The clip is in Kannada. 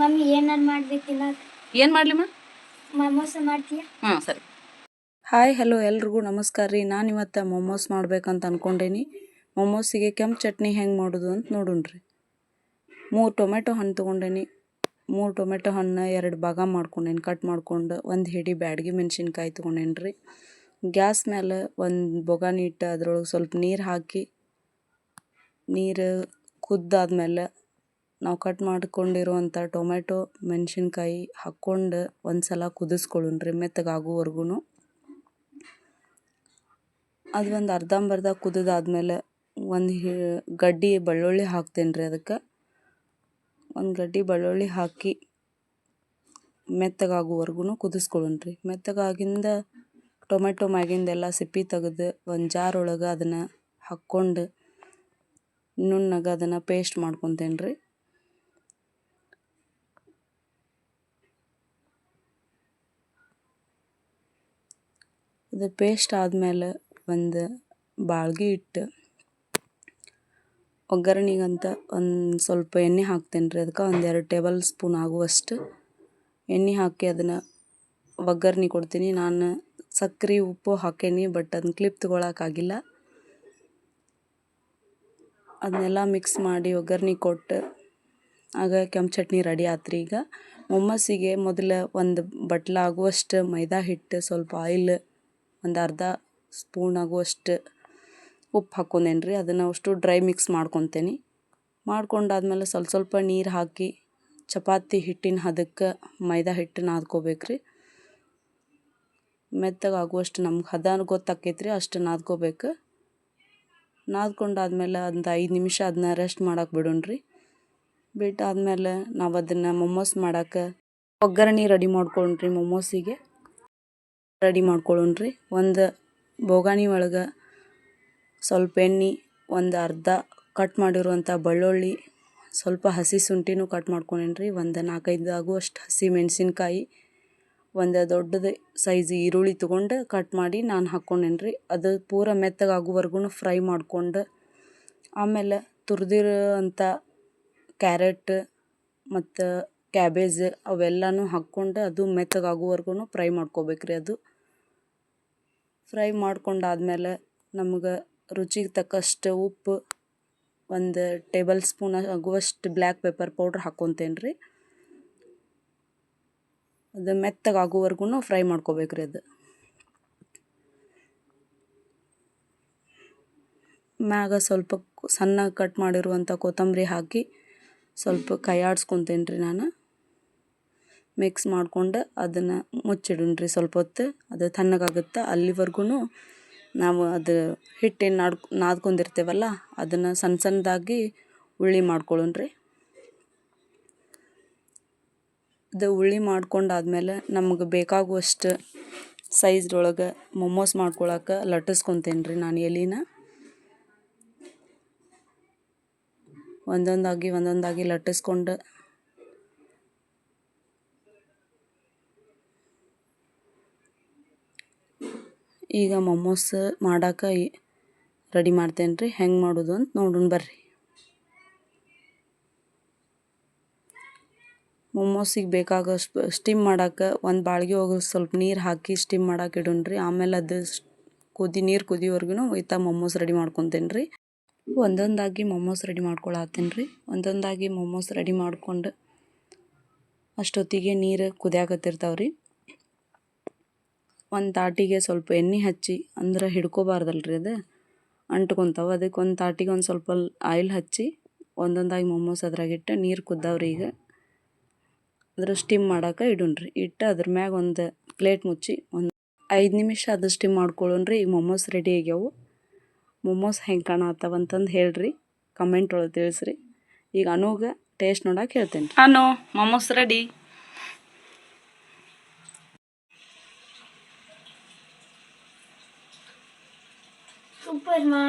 ಮಮ್ಮಿ ಏನಾರು ಮಾಡಬೇಕಿಲ್ಲ ಏನು ಮಾಡಲಿಮ್ಮ ಮೋಮೋಸ್ ಮಾಡ್ತೀಯ ಹಾಂ ಸರಿ. ಹಾಯ್ ಹಲೋ ಎಲ್ರಿಗೂ ನಮಸ್ಕಾರ ರೀ. ನಾನು ಇವತ್ತು ಮೊಮೋಸ್ ಮಾಡ್ಬೇಕಂತ ಅಂದ್ಕೊಂಡೇನಿ. ಮೊಮೋಸಿಗೆ ಕೆಂಪು ಚಟ್ನಿ ಹೆಂಗೆ ಮಾಡೋದು ಅಂತ ನೋಡೋಣ್ರಿ. 3 ಟೊಮೆಟೊ ಹಣ್ಣು ತೊಗೊಂಡೇನಿ. 3 ಟೊಮೆಟೊ ಹಣ್ಣು 2 ಭಾಗ ಮಾಡ್ಕೊಂಡೇನಿ, ಕಟ್ ಮಾಡ್ಕೊಂಡು. 1 ಹಿಡಿ ಬ್ಯಾಡಗಿ ಮೆಣಸಿನ್ಕಾಯಿ ತೊಗೊಂಡೇನಿ ರೀ. ಗ್ಯಾಸ್ ಮೇಲೆ ಒಂದು ಬೊಗಾನಿ ಇಟ್ಟು ಅದ್ರೊಳಗೆ ಸ್ವಲ್ಪ ನೀರು ಹಾಕಿ, ನೀರು ಕುದ್ದಾದ್ಮೇಲೆ ನಾವು ಕಟ್ ಮಾಡ್ಕೊಂಡಿರುವಂಥ ಟೊಮೆಟೊ ಮೆಣಸಿನ್ಕಾಯಿ ಹಾಕ್ಕೊಂಡು ಒಂದು ಸಲ ಕುದಿಸ್ಕೊಳ್ಳೋಣ್ರಿ ಮೆತ್ತಗಾಗೋವರೆಗೂ. ಅದು ಒಂದು ಅರ್ಧಂಬರ್ಧ ಕುದಿದಾದ್ಮೇಲೆ ಒಂದು ಗಡ್ಡೆ ಬೆಳ್ಳುಳ್ಳಿ ಹಾಕ್ತೇನೆ ರೀ. ಅದಕ್ಕೆ ಒಂದು ಗಡ್ಡೆ ಬೆಳ್ಳುಳ್ಳಿ ಹಾಕಿ ಮೆತ್ತಗಾಗೋವರೆಗೂ ಕುದಿಸ್ಕೊಳ್ಳೋಣ್ರಿ. ಮೆತ್ತಗಾಗಿಂದ ಟೊಮೆಟೊ ಮ್ಯಾಗಿಂದೆಲ್ಲ ಸಿಪ್ಪೆ ತೆಗೆದು ಒಂದು ಜಾರ್ ಒಳಗೆ ಅದನ್ನು ಹಾಕ್ಕೊಂಡು ನುಣ್ಣಗೆ ಅದನ್ನು ಪೇಸ್ಟ್ ಮಾಡ್ಕೊತೇನೆ ರೀ. ಅದು ಪೇಸ್ಟ್ ಆದಮೇಲೆ ಒಂದು ಬಾಳ್ಗೆ ಇಟ್ಟು ಒಗ್ಗರಣೆಗಂತ ಒಂದು ಸ್ವಲ್ಪ ಎಣ್ಣೆ ಹಾಕ್ತೇನೆ ರೀ. ಅದಕ್ಕೆ 1-2 ಟೇಬಲ್ ಸ್ಪೂನ್ ಆಗುವಷ್ಟು ಎಣ್ಣೆ ಹಾಕಿ ಅದನ್ನು ಒಗ್ಗರಣೆ ಕೊಡ್ತೀನಿ. ನಾನು ಸಕ್ಕರೆ ಉಪ್ಪು ಹಾಕೇನಿ, ಬಟ್ ಅದನ್ನ ಕ್ಲಿಪ್ ತೊಗೊಳಕ್ಕಾಗಿಲ್ಲ. ಅದನ್ನೆಲ್ಲ ಮಿಕ್ಸ್ ಮಾಡಿ ಒಗ್ಗರಣೆ ಕೊಟ್ಟು ಆಗ ಕೆಂಪು ಚಟ್ನಿ ರೆಡಿ ಆತ್ರಿ. ಈಗ ಮೊಮ್ಮಸಿಗೆ ಮೊದಲು ಒಂದು ಬಟ್ಲ ಆಗುವಷ್ಟು ಮೈದಾ ಹಿಟ್ಟು, ಸ್ವಲ್ಪ ಆಯಿಲ್, ಒಂದು ಅರ್ಧ ಸ್ಪೂನ್ ಆಗುವಷ್ಟು ಉಪ್ಪು ಹಾಕ್ಕೊಂಡೇನಿ ರೀ. ಅದನ್ನು ಅಷ್ಟು ಡ್ರೈ ಮಿಕ್ಸ್ ಮಾಡ್ಕೊತೇನೆ. ಮಾಡ್ಕೊಂಡಾದ್ಮೇಲೆ ಸ್ವಲ್ಪ ನೀರು ಹಾಕಿ ಚಪಾತಿ ಹಿಟ್ಟಿನ ಹದಕ್ಕೆ ಮೈದಾ ಹಿಟ್ಟು ನಾದ್ಕೋಬೇಕ್ರಿ. ಮೆತ್ತಗಾಗುವಷ್ಟು ನಮ್ಗೆ ಹದ ಗೊತ್ತಾಕೈತ್ರಿ, ಅಷ್ಟು ನಾದ್ಕೋಬೇಕು. ನಾದ್ಕೊಂಡಾದ್ಮೇಲೆ ಒಂದು 5 ನಿಮಿಷ ಅದನ್ನ ರೆಸ್ಟ್ ಮಾಡಕ್ಕೆ ಬಿಡೋಣ್ರಿ. ಬಿಟ್ಟಾದ್ಮೇಲೆ ನಾವು ಅದನ್ನು ಮೊಮೋಸ್ ಮಾಡೋಕೆ ಒಗ್ಗರಣೆ ರೆಡಿ ಮಾಡ್ಕೊಳ್ಳೋಣ್ರಿ. ಮೊಮೋಸಿಗೆ ರೆಡಿ ಮಾಡ್ಕೊಳ್ಳೋಣ್ರಿ. ಒಂದು ಬೋಗಾಣಿ ಒಳಗೆ ಸ್ವಲ್ಪ ಎಣ್ಣೆ, ಒಂದು ಅರ್ಧ ಕಟ್ ಮಾಡಿರುವಂಥ ಬೆಳ್ಳುಳ್ಳಿ, ಸ್ವಲ್ಪ ಹಸಿ ಶುಂಠಿನೂ ಕಟ್ ಮಾಡ್ಕೊಂಡೇನಿ. ಒಂದು 4-5 ಆಗುವಷ್ಟು ಹಸಿ ಮೆಣಸಿನ್ಕಾಯಿ, ಒಂದು ದೊಡ್ಡದು ಸೈಜ್ ಈರುಳ್ಳಿ ತೊಗೊಂಡು ಕಟ್ ಮಾಡಿ ನಾನು ಹಾಕ್ಕೊಂಡೇನಿ. ಅದು ಪೂರ ಮೆತ್ತಗಾಗುವರೆಗೂ ಫ್ರೈ ಮಾಡ್ಕೊಂಡು ಆಮೇಲೆ ತುರಿದಿರೋ ಅಂಥ ಕ್ಯಾರೆಟ್ ಮತ್ತು ಕ್ಯಾಬೇಜ್ ಅವೆಲ್ಲನೂ ಹಾಕ್ಕೊಂಡು ಅದು ಮೆತ್ತಗಾಗುವರೆಗೂ ಫ್ರೈ ಮಾಡ್ಕೋಬೇಕ್ರಿ. ಅದು ಫ್ರೈ ಮಾಡ್ಕೊಂಡಾದ್ಮೇಲೆ ನಮ್ಗೆ ರುಚಿಗೆ ತಕ್ಕಷ್ಟು ಉಪ್ಪು, 1 ಟೇಬಲ್ ಸ್ಪೂನ್ ಆಗುವಷ್ಟು ಬ್ಲ್ಯಾಕ್ ಪೆಪ್ಪರ್ ಪೌಡ್ರ್ ಹಾಕ್ಕೊತೇನೆ ರೀ. ಅದು ಮೆತ್ತಗಾಗುವರೆಗೂ ಫ್ರೈ ಮಾಡ್ಕೋಬೇಕ್ರಿ. ಅದು ಮ್ಯಾಗ ಸ್ವಲ್ಪ ಸಣ್ಣ ಕಟ್ ಮಾಡಿರುವಂಥ ಕೊತ್ತಂಬರಿ ಹಾಕಿ ಸ್ವಲ್ಪ ಕೈ ಆಡಿಸ್ಕೊತೇನೆ ರೀ. ನಾನು ಮಿಕ್ಸ್ ಮಾಡ್ಕೊಂಡು ಅದನ್ನು ಮುಚ್ಚಿಡೋಣ್ರಿ ಸ್ವಲ್ಪ ಹೊತ್ತು. ಅದು ತಣ್ಣಗಾಗುತ್ತೆ ಅಲ್ಲಿವರೆಗೂ ನಾವು ಅದು ಹಿಟ್ಟೇನು ನಾದ್ಕೊಂಡಿರ್ತೇವಲ್ಲ ಅದನ್ನು ಸಣ್ಣದಾಗಿ ಉಳ್ಳಿ ಮಾಡ್ಕೊಳ್ಳೋಣ್ರಿ. ಅದು ಉಳ್ಳಿ ಮಾಡ್ಕೊಂಡಾದ್ಮೇಲೆ ನಮ್ಗೆ ಬೇಕಾಗುವಷ್ಟು ಸೈಜ್ದೊಳಗೆ ಮೊಮೋಸ್ ಮಾಡ್ಕೊಳಕ್ಕೆ ಲಟ್ಟಿಸ್ಕೊತೇನೆ ರೀ. ನಾನು ಎಲೆನ ಒಂದೊಂದಾಗಿ ಲಟ್ಟಿಸ್ಕೊಂಡು ಈಗ ಮೊಮೋಸ್ ಮಾಡೋಕೆ ರೆಡಿ ಮಾಡ್ತೇನೆ ರೀ. ಹೆಂಗೆ ಮಾಡೋದು ಅಂತ ನೋಡೋಣ ಬರ್ರಿ. ಮೊಮೋಸಿಗೆ ಬೇಕಾಗೋಷ್ಟು ಸ್ಟೀಮ್ ಮಾಡೋಕೆ ಒಂದು ಬಾಳ್ಗೆ ಹೋಗಿ ಸ್ವಲ್ಪ ನೀರು ಹಾಕಿ ಸ್ಟೀಮ್ ಮಾಡೋಕೆ ಇಡೋಣ್ರಿ. ಆಮೇಲೆ ಅದು ನೀರು ಕುದಿಯೋವರೆಗೂ ಒಯ್ತಾ ಮೊಮೋಸ್ ರೆಡಿ ಮಾಡ್ಕೊತೇನೆ ರೀ. ಒಂದೊಂದಾಗಿ ಮೊಮೋಸ್ ರೆಡಿ ಮಾಡ್ಕೊಳತ್ತೀನಿ ರೀ. ಒಂದೊಂದಾಗಿ ಮೊಮೋಸ್ ರೆಡಿ ಮಾಡ್ಕೊಂಡು ಅಷ್ಟೊತ್ತಿಗೆ ನೀರು ಕುದಿಯಾಕತ್ತಿರ್ತಾವೆ ರೀ. ಒಂದು ತಾಟಿಗೆ ಸ್ವಲ್ಪ ಎಣ್ಣೆ ಹಚ್ಚಿ, ಅಂದ್ರೆ ಹಿಡ್ಕೋಬಾರ್ದಲ್ರಿ, ಅದು ಅಂಟ್ಕೊತಾವೆ. ಅದಕ್ಕೆ ಒಂದು ತಾಟಿಗೆ ಒಂದು ಸ್ವಲ್ಪ ಆಯಿಲ್ ಹಚ್ಚಿ ಒಂದೊಂದಾಗಿ ಮೊಮೋಸ್ ಅದ್ರಾಗಿಟ್ಟು ನೀರು ಕುದ್ದಾವ್ರಿ. ಈಗ ಅದ್ರ ಸ್ಟೀಮ್ ಮಾಡೋಕೆ ಇಡೋಣ್ರಿ. ಇಟ್ಟು ಅದ್ರ ಮ್ಯಾಗ ಒಂದು ಪ್ಲೇಟ್ ಮುಚ್ಚಿ ಒಂದು 5 ನಿಮಿಷ ಅದು ಸ್ಟೀಮ್ ಮಾಡ್ಕೊಳ್ಳೋಣ್ರಿ. ಈಗ ಮೊಮೋಸ್ ರೆಡಿ ಆಗ್ಯಾವು. ಮೊಮೋಸ್ ಹೆಂಗೆ ಕಾಣತ್ತವಂತಂದು ಹೇಳ್ರಿ, ಕಮೆಂಟ್ ಒಳಗೆ ತಿಳಿಸ್ರಿ. ಈಗ ಅನುಗೆ ಟೇಸ್ಟ್ ನೋಡಕ್ಕೆ ಹೇಳ್ತೇನೆ. ಅನು, ಮೊಮೋಸ್ ರೆಡಿ. ಸೂಪರ್ ಮಾ.